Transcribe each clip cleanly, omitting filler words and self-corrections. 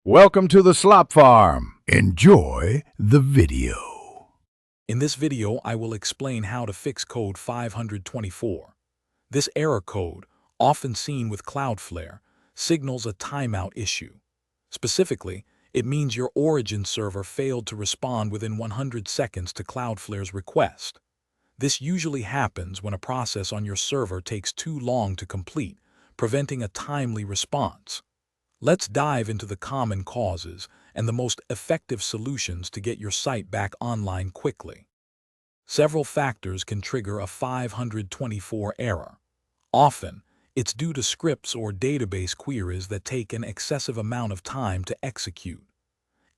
Welcome to the Slop Farm. Enjoy the video. In this video, I will explain how to fix code 524. This error code, often seen with Cloudflare, signals a timeout issue. Specifically, it means your origin server failed to respond within 100 seconds to Cloudflare's request. This usually happens when a process on your server takes too long to complete, preventing a timely response. Let's dive into the common causes and the most effective solutions to get your site back online quickly. Several factors can trigger a 524 error. Often, it's due to scripts or database queries that take an excessive amount of time to execute.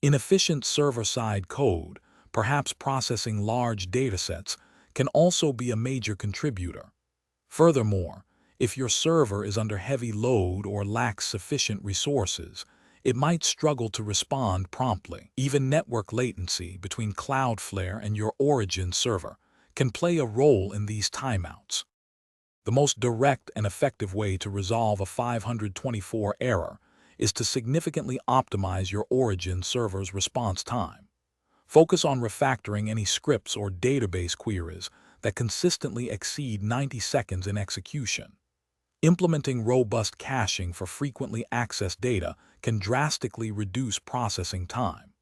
Inefficient server-side code, perhaps processing large datasets, can also be a major contributor. Furthermore, if your server is under heavy load or lacks sufficient resources, it might struggle to respond promptly. Even network latency between Cloudflare and your origin server can play a role in these timeouts. The most direct and effective way to resolve a 524 error is to significantly optimize your origin server's response time. Focus on refactoring any scripts or database queries that consistently exceed 90 seconds in execution. Implementing robust caching for frequently accessed data can drastically reduce processing time.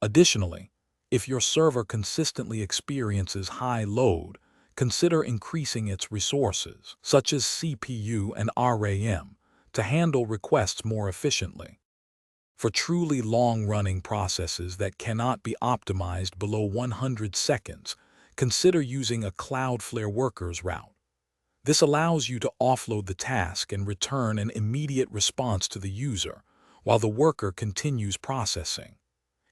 Additionally, if your server consistently experiences high load, consider increasing its resources, such as CPU and RAM, to handle requests more efficiently. For truly long-running processes that cannot be optimized below 100 seconds, consider using a Cloudflare Workers route. This allows you to offload the task and return an immediate response to the user, while the worker continues processing.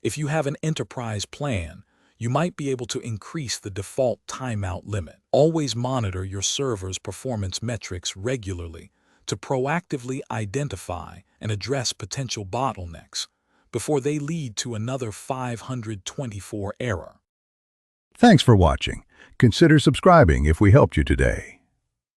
If you have an enterprise plan, you might be able to increase the default timeout limit. Always monitor your server's performance metrics regularly to proactively identify and address potential bottlenecks before they lead to another 524 error. Thanks for watching. Consider subscribing if we helped you today.